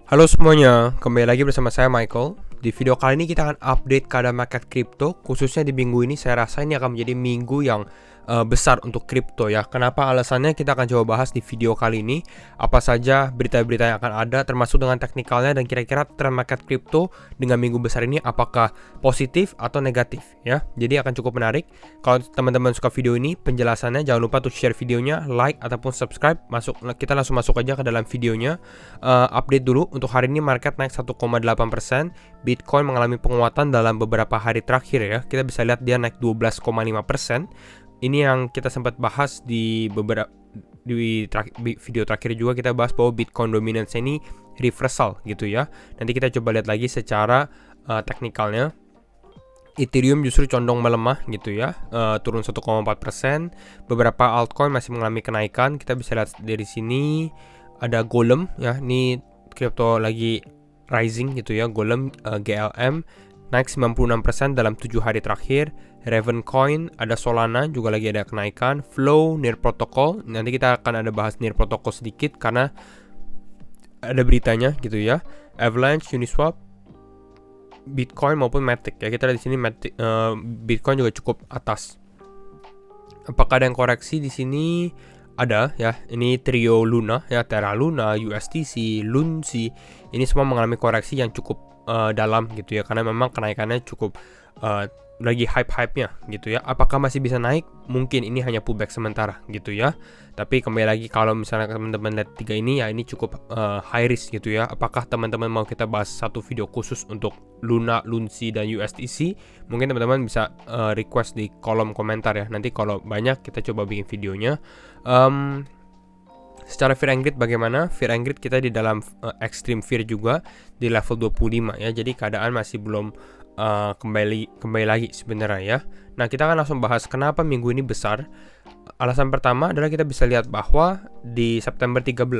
Halo semuanya, kembali lagi bersama saya Michael. Di video kali ini kita akan update keadaan market kripto. Khususnya di minggu ini saya rasa ini akan menjadi minggu yang besar untuk kripto ya. Kenapa alasannya kita akan coba bahas di video kali ini. Apa saja berita-berita yang akan ada termasuk dengan teknikalnya dan kira-kira tren market kripto dengan minggu besar ini apakah positif atau negatif ya. Jadi akan cukup menarik. Kalau teman-teman suka video ini, penjelasannya jangan lupa untuk share videonya, like ataupun subscribe. Kita langsung masuk aja ke dalam videonya. Update dulu untuk hari ini market naik 1,8%. Bitcoin mengalami penguatan dalam beberapa hari terakhir ya. Kita bisa lihat dia naik 12,5%. Ini yang kita sempat bahas di video terakhir juga, kita bahas bahwa Bitcoin dominance ini reversal gitu ya. Nanti kita coba lihat lagi secara teknikalnya. Ethereum justru condong melemah gitu ya, turun 1,4%. Beberapa altcoin masih mengalami kenaikan. Kita bisa lihat dari sini ada Golem ya, ini kripto lagi rising gitu ya. Golem GLM naik 96% dalam 7 hari terakhir. Ravencoin, ada Solana juga lagi ada kenaikan. Flow, Near Protocol, nanti kita akan ada bahas Near Protocol sedikit karena ada beritanya gitu ya. Avalanche, Uniswap, Bitcoin maupun Matic ya. Kita lihat di sini Bitcoin juga cukup atas. Apakah ada yang koreksi di sini? Ada ya, ini trio Luna ya, Terra Luna, USTC, Lunsi, ini semua mengalami koreksi yang cukup dalam gitu ya, karena memang kenaikannya cukup lagi hype-hype-nya gitu ya. Apakah masih bisa naik? Mungkin ini hanya pullback sementara gitu ya. Tapi kembali lagi, kalau misalnya teman-teman lihat tiga ini ya, ini cukup high risk gitu ya. Apakah teman-teman mau kita bahas satu video khusus untuk Luna, Lunsi, dan USDC? Mungkin teman-teman bisa request di kolom komentar ya. Nanti kalau banyak kita coba bikin videonya. Secara fear and greed bagaimana? Fear and greed kita di dalam extreme fear juga di level 25 ya. Jadi keadaan masih belum kembali lagi sebenarnya ya. Nah, kita akan langsung bahas kenapa minggu ini besar. Alasan pertama adalah kita bisa lihat bahwa di September 13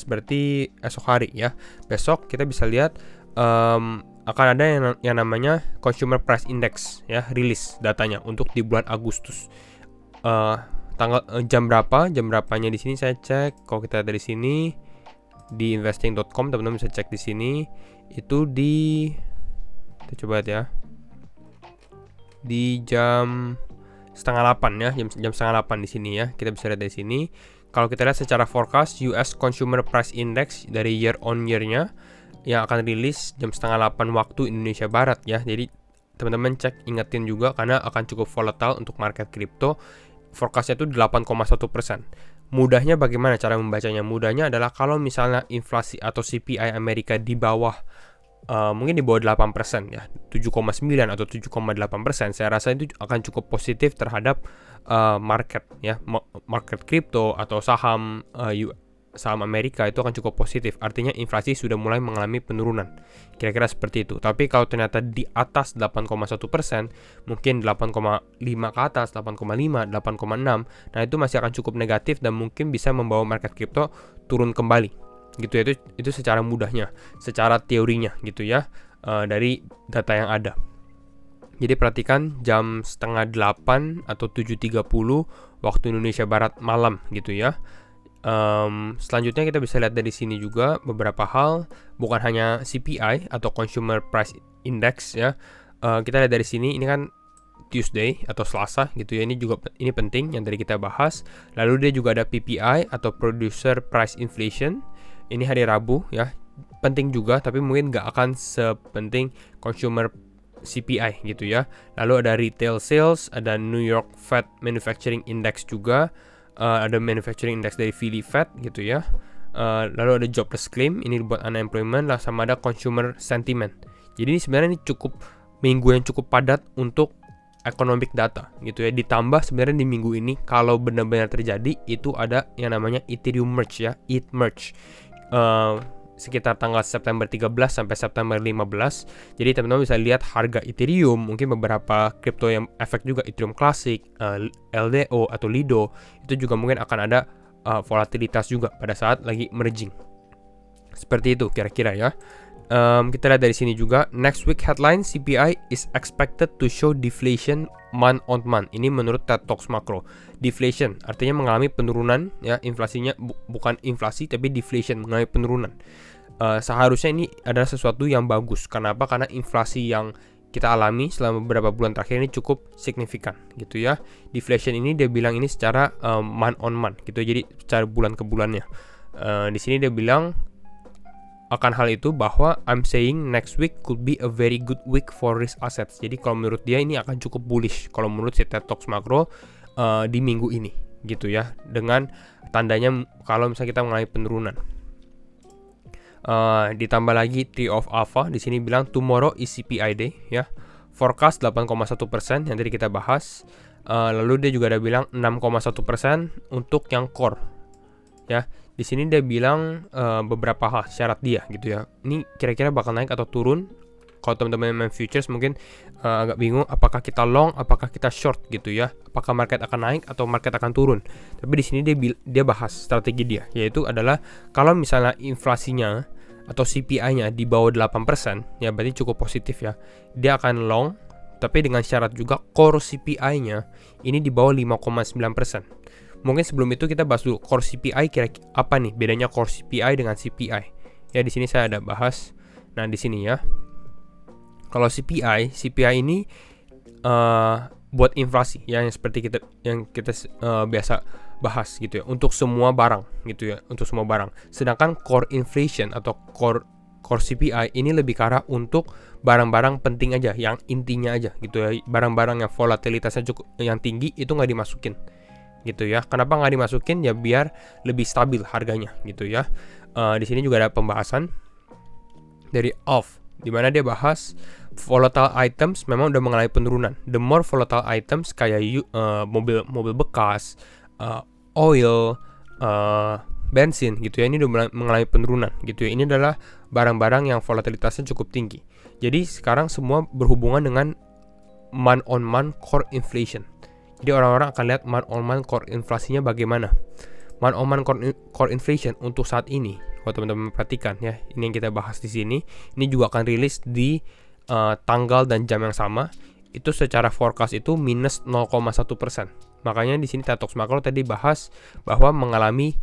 berarti esok hari ya. Besok kita bisa lihat akan ada yang namanya Consumer Price Index ya, rilis datanya untuk di bulan Agustus. Jam berapanya di sini saya cek. Kalau kita dari sini di investing.com, teman-teman bisa cek di sini. Itu kita coba lihat ya, di jam setengah 8 ya, jam setengah 8 di sini ya. Kita bisa lihat dari sini. Kalau kita lihat secara forecast US Consumer Price Index dari year on year-nya yang akan rilis jam setengah 8 waktu Indonesia Barat ya. Jadi teman-teman ingetin juga karena akan cukup volatile untuk market kripto. Forecastnya itu 8,1%. Mudahnya bagaimana cara membacanya? Mudahnya adalah kalau misalnya inflasi atau CPI Amerika di bawah mungkin di bawah 8% ya, 7,9 atau 7,8%, saya rasa itu akan cukup positif terhadap market ya, market kripto atau saham Amerika itu akan cukup positif. Artinya inflasi sudah mulai mengalami penurunan. Kira-kira seperti itu. Tapi kalau ternyata di atas 8,1%, mungkin 8,5 ke atas, 8,5, 8,6, nah itu masih akan cukup negatif dan mungkin bisa membawa market kripto turun kembali. Gitu ya, itu secara mudahnya, secara teorinya gitu ya, dari data yang ada. Jadi perhatikan jam setengah 8 atau 7.30 waktu Indonesia Barat malam gitu ya. Selanjutnya kita bisa lihat dari sini juga beberapa hal, bukan hanya CPI atau Consumer Price Index ya. Kita lihat dari sini, ini kan Tuesday atau Selasa gitu ya. Ini penting yang tadi kita bahas. Lalu dia juga ada PPI atau Producer Price Inflation. Ini hari Rabu ya. Penting juga, tapi mungkin nggak akan sepenting Consumer CPI gitu ya. Lalu ada Retail Sales, ada New York Fed Manufacturing Index juga. Ada manufacturing index dari Philly Fed gitu ya. Lalu ada jobless claim, ini buat unemployment lah, sama ada consumer sentiment. Jadi ini sebenarnya cukup minggu yang cukup padat untuk economic data gitu ya. Ditambah sebenarnya di minggu ini kalau benar-benar terjadi itu ada yang namanya Ethereum merge ya, ETH merge. Sekitar tanggal September 13 sampai September 15. Jadi teman-teman bisa lihat harga Ethereum, mungkin beberapa kripto yang efek juga Ethereum Classic, LDO atau Lido, itu juga mungkin akan ada volatilitas juga pada saat lagi merging. Seperti itu kira-kira ya. Kita lihat dari sini juga, next week headline CPI is expected to show deflation month on month. Ini menurut TED Talks Macro. Deflation artinya mengalami penurunan ya, inflasinya bukan inflasi tapi deflation, mengalami penurunan. seharusnya ini adalah sesuatu yang bagus. Kenapa? Karena inflasi yang kita alami selama beberapa bulan terakhir ini cukup signifikan gitu ya. Deflation ini dia bilang ini secara month on month gitu, jadi secara bulan ke bulannya. Di sini dia bilang akan hal itu bahwa I'm saying next week could be a very good week for risk assets. Jadi kalau menurut dia ini akan cukup bullish kalau menurut si TED Talks Makro di minggu ini gitu ya, dengan tandanya kalau misalnya kita mengalami penurunan. Ditambah lagi Tree of Alpha di sini bilang tomorrow is CPI day ya, forecast 8,1% yang tadi kita bahas. Lalu dia juga ada bilang 6,1% untuk yang core ya. Di sini dia bilang beberapa hal syarat dia gitu ya. Ini kira-kira bakal naik atau turun. Kalau teman-teman main futures mungkin agak bingung apakah kita long, apakah kita short gitu ya. Apakah market akan naik atau market akan turun. Tapi di sini dia bahas strategi dia, yaitu adalah kalau misalnya inflasinya atau CPI-nya di bawah 8%, ya berarti cukup positif ya. Dia akan long, tapi dengan syarat juga core CPI-nya ini di bawah 5,9%. Mungkin sebelum itu kita bahas dulu core CPI kira-kira apa nih bedanya core CPI dengan CPI. Ya di sini saya ada bahas. Nah, di sini ya. Kalau CPI ini buat inflasi ya, yang seperti yang kita biasa bahas gitu ya, untuk semua barang gitu ya, untuk semua barang. Sedangkan core inflation atau core CPI ini lebih ke arah untuk barang-barang penting aja, yang intinya aja gitu ya. Barang-barang yang volatilitasnya cukup yang tinggi itu nggak dimasukin gitu ya. Kenapa nggak dimasukin? Ya biar lebih stabil harganya gitu ya. Di sini juga ada pembahasan dari Alf, di mana dia bahas volatile items memang udah mengalami penurunan. The more volatile items kayak mobil bekas, oil, bensin gitu ya, ini udah mengalami penurunan gitu ya. Ini adalah barang-barang yang volatilitasnya cukup tinggi. Jadi sekarang semua berhubungan dengan month on month core inflation. Jadi orang-orang akan lihat month on month core inflasinya bagaimana. Month on month core inflation untuk saat ini, kalau teman-teman perhatikan ya, ini yang kita bahas di sini. Ini juga akan rilis di tanggal dan jam yang sama. Itu secara forecast itu minus 0,1%. Makanya di sini TED Talks Makro tadi bahas bahwa mengalami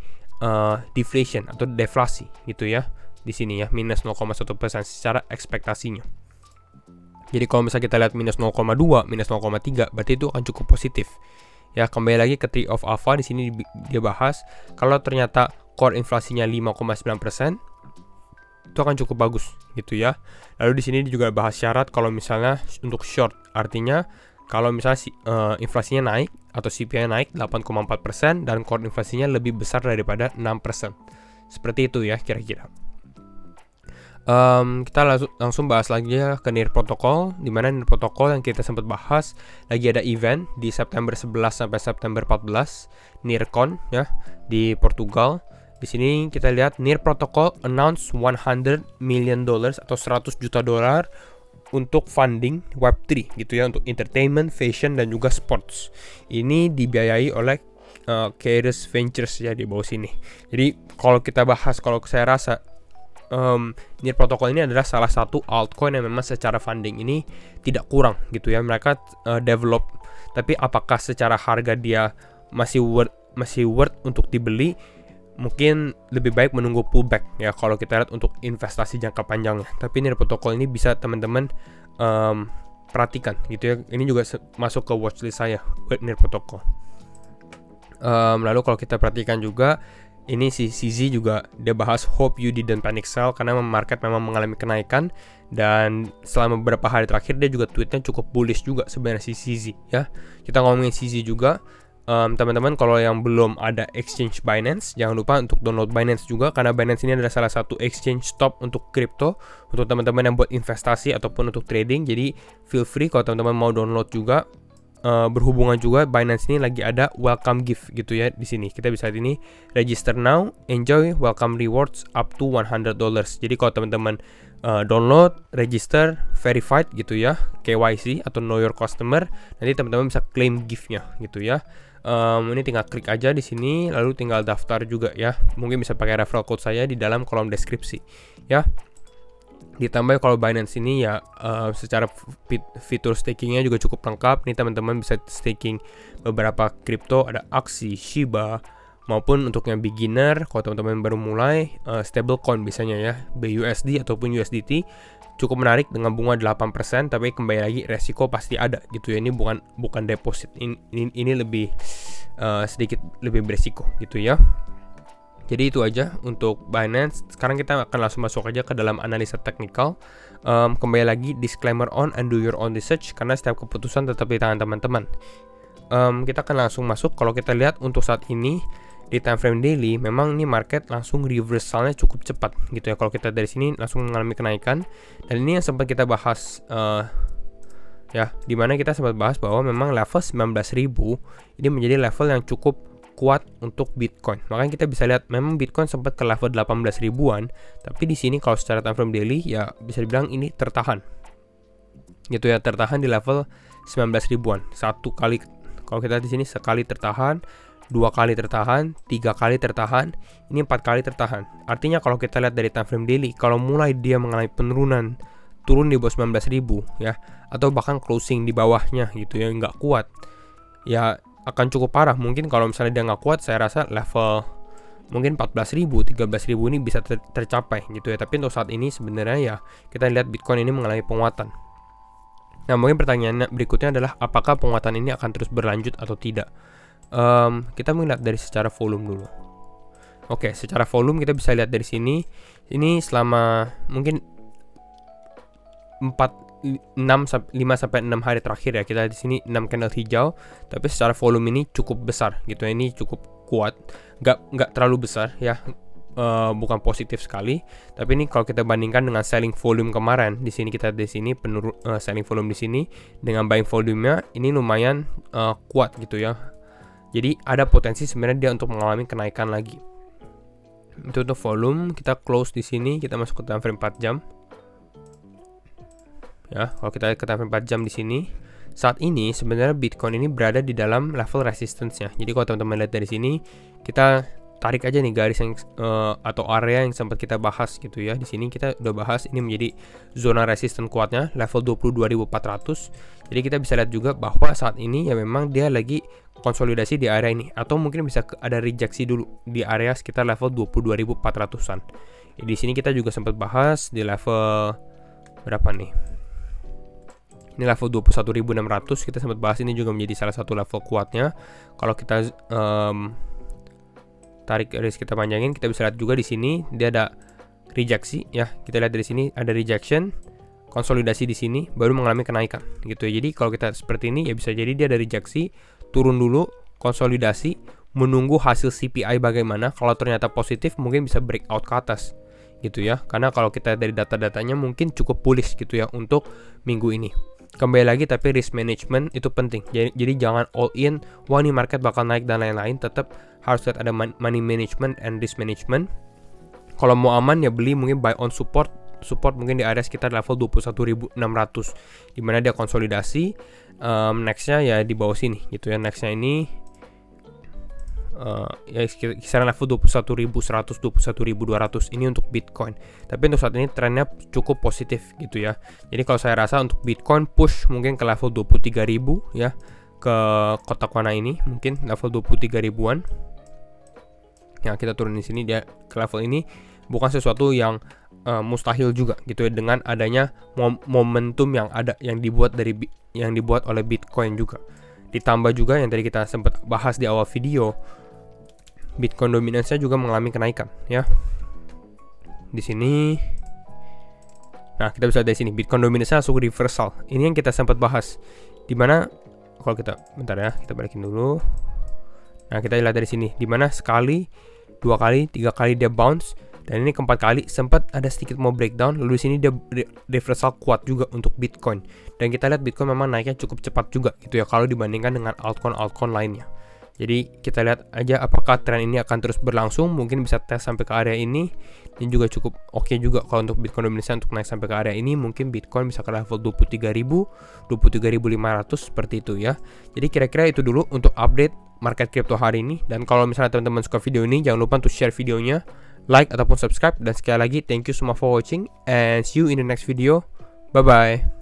deflation atau deflasi gitu ya. Di sini ya minus 0,1% secara ekspektasinya. Jadi kalau misalnya kita lihat minus 0,2, minus 0,3, berarti itu akan cukup positif. Ya, kembali lagi ke Tree of Alpha, di sini dia bahas kalau ternyata core inflasinya 5,9%, itu akan cukup bagus gitu ya. Lalu di sini juga bahas syarat kalau misalnya untuk short, artinya kalau misalnya inflasinya naik atau CPI naik 8,4% dan core inflasinya lebih besar daripada 6%. Seperti itu ya kira-kira. Kita langsung bahas lagi ya ke NIR Protocol, di mana NIR Protocol yang kita sempat bahas lagi ada event di September 11 sampai September 14, NIRCon ya di Portugal. Di sini kita lihat NIR Protocol announce $100 million atau $100 juta untuk funding Web3 gitu ya, untuk entertainment, fashion dan juga sports. Ini dibiayai oleh Kairos Ventures ya di bawah sini. Jadi kalau kita bahas, kalau saya rasa NIR Protocol ini adalah salah satu altcoin yang memang secara funding ini tidak kurang gitu ya. Mereka develop, tapi apakah secara harga dia masih worth untuk dibeli? Mungkin lebih baik menunggu pullback ya kalau kita lihat untuk investasi jangka panjangnya. Tapi NIR Protocol ini bisa teman-teman perhatikan gitu ya. Ini juga masuk ke watchlist saya buat NIR Protocol. Lalu kalau kita perhatikan juga, ini si CZ juga dia bahas hope you didn't panic sell, karena market memang mengalami kenaikan dan selama beberapa hari terakhir dia juga tweetnya cukup bullish juga sebenarnya si CZ ya. Kita ngomongin CZ juga, teman-teman kalau yang belum ada exchange Binance, jangan lupa untuk download Binance juga, karena Binance ini adalah salah satu exchange top untuk crypto, untuk teman-teman yang buat investasi ataupun untuk trading. Jadi feel free kalau teman-teman mau download juga. Berhubungan juga Binance ini lagi ada welcome gift gitu ya. Di sini kita bisa lihat ini, register now, enjoy welcome rewards up to $100. Jadi kalau teman-teman download, register, verified gitu ya, KYC atau know your customer, nanti teman-teman bisa claim giftnya gitu ya. Ini tinggal klik aja di sini, lalu tinggal daftar juga ya. Mungkin bisa pakai referral code saya di dalam kolom deskripsi ya. Ditambah kalau Binance ini ya secara fitur stakingnya juga cukup lengkap. Nih teman-teman bisa staking beberapa kripto, ada Axie, Shiba, maupun untuk yang beginner, kalau teman-teman baru mulai, stablecoin biasanya ya, BUSD ataupun USDT cukup menarik dengan bunga 8%, tapi kembali lagi resiko pasti ada gitu ya. Ini bukan deposit. Ini lebih sedikit lebih beresiko gitu ya. Jadi itu aja untuk Binance. Sekarang kita akan langsung masuk aja ke dalam analisa teknikal. Kembali lagi disclaimer on and do your own research, karena setiap keputusan tetap di tangan teman-teman. Kita akan langsung masuk. Kalau kita lihat untuk saat ini di time frame daily, memang ini market langsung reversalnya cukup cepat gitu ya. Kalau kita dari sini langsung mengalami kenaikan, dan ini yang sempat kita bahas ya, dimana kita sempat bahas bahwa memang level 19.000 ini menjadi level yang cukup kuat untuk Bitcoin. Makanya kita bisa lihat memang Bitcoin sempat ke level 18 ribuan, tapi di sini kalau secara time frame daily ya bisa dibilang ini tertahan gitu ya, tertahan di level 19 ribuan. Satu kali, kalau kita di sini sekali tertahan, 2 kali tertahan, 3 kali tertahan, ini 4 kali tertahan. Artinya kalau kita lihat dari time frame daily, kalau mulai dia mengalami penurunan, turun di bawah 19.000 ya, atau bahkan closing di bawahnya gitu ya, nggak kuat, ya akan cukup parah. Mungkin kalau misalnya dia nggak kuat, saya rasa level mungkin 14.000, 13.000 ini bisa tercapai gitu ya. Tapi untuk saat ini sebenarnya ya kita lihat Bitcoin ini mengalami penguatan. Nah, mungkin pertanyaannya berikutnya adalah apakah penguatan ini akan terus berlanjut atau tidak? Kita melihat dari secara volume dulu. Oke, secara volume kita bisa lihat dari sini. Ini selama mungkin 5 sampai 6 hari terakhir ya, kita di sini 6 candle hijau, tapi secara volume ini cukup besar gitu ya. Ini cukup kuat, nggak terlalu besar ya. Bukan positif sekali, tapi ini kalau kita bandingkan dengan selling volume kemarin, di sini kita di sini selling volume di sini dengan buying volume-nya ini lumayan kuat gitu ya. Jadi ada potensi sebenarnya dia untuk mengalami kenaikan lagi. Itu untuk volume. Kita close di sini, kita masuk ke time frame 4 jam. Ya, kalau kita ke time frame 4 jam di sini, saat ini sebenarnya Bitcoin ini berada di dalam level resistance-nya. Jadi kalau teman-teman lihat dari sini, kita tarik aja nih garis yang atau area yang sempat kita bahas gitu ya. Di sini kita udah bahas ini menjadi zona resisten kuatnya level 22.400. Jadi kita bisa lihat juga bahwa saat ini ya memang dia lagi konsolidasi di area ini, atau mungkin bisa ada rejeksi dulu di area sekitar level 22.400-an. Di sini kita juga sempat bahas di level berapa nih? Ini level 21.600, kita sempat bahas ini juga menjadi salah satu level kuatnya. Kalau kita tarik garis kita panjangin, kita bisa lihat juga di sini dia ada rejeksi ya. Kita lihat dari sini ada rejection, konsolidasi di sini baru mengalami kenaikan gitu ya. Jadi kalau kita seperti ini ya bisa jadi dia ada rejeksi, turun dulu, konsolidasi, menunggu hasil CPI bagaimana. Kalau ternyata positif mungkin bisa breakout ke atas gitu ya. Karena kalau kita dari data-datanya mungkin cukup bullish gitu ya untuk minggu ini. Kembali lagi, tapi risk management itu penting. Jadi jangan all in, wah ini market bakal naik dan lain-lain. Tetap harus lihat ada money management and risk management. Kalau mau aman ya beli mungkin buy on support mungkin di area sekitar level 21.600, dimana dia konsolidasi. Nextnya ya di bawah sini gitu ya. Nextnya ini ya kisaran level 21.100, 21.200 ini untuk Bitcoin. Tapi untuk saat ini trennya cukup positif gitu ya. Jadi kalau saya rasa untuk Bitcoin push mungkin ke level 23.000 ya, ke kotak warna ini mungkin level 23 ribuan. Ya kita turun di sini, dia ke level ini bukan sesuatu yang mustahil juga gitu ya, dengan adanya momentum yang ada yang dibuat oleh Bitcoin juga. Ditambah juga yang tadi kita sempat bahas di awal video, Bitcoin dominansinya juga mengalami kenaikan ya. Di sini, nah kita bisa dari sini Bitcoin dominansinya langsung reversal. Ini yang kita sempat bahas. Dimana kalau kita bentar ya, kita balikin dulu. Nah kita lihat dari sini, dimana sekali, 2 kali, 3 kali dia bounce, dan ini keempat kali sempat ada sedikit mau breakdown. Lalu di sini dia reversal kuat juga untuk Bitcoin. Dan kita lihat Bitcoin memang naiknya cukup cepat juga gitu ya kalau dibandingkan dengan altcoin lainnya. Jadi kita lihat aja apakah tren ini akan terus berlangsung. Mungkin bisa tes sampai ke area ini. Ini juga cukup oke juga kalau untuk Bitcoin dominansi untuk naik sampai ke area ini. Mungkin Bitcoin bisa ke level 23.000, 23.500 seperti itu ya. Jadi kira-kira itu dulu untuk update market crypto hari ini. Dan kalau misalnya teman-teman suka video ini, jangan lupa untuk share videonya, like ataupun subscribe. Dan sekali lagi thank you semua for watching and see you in the next video. Bye bye.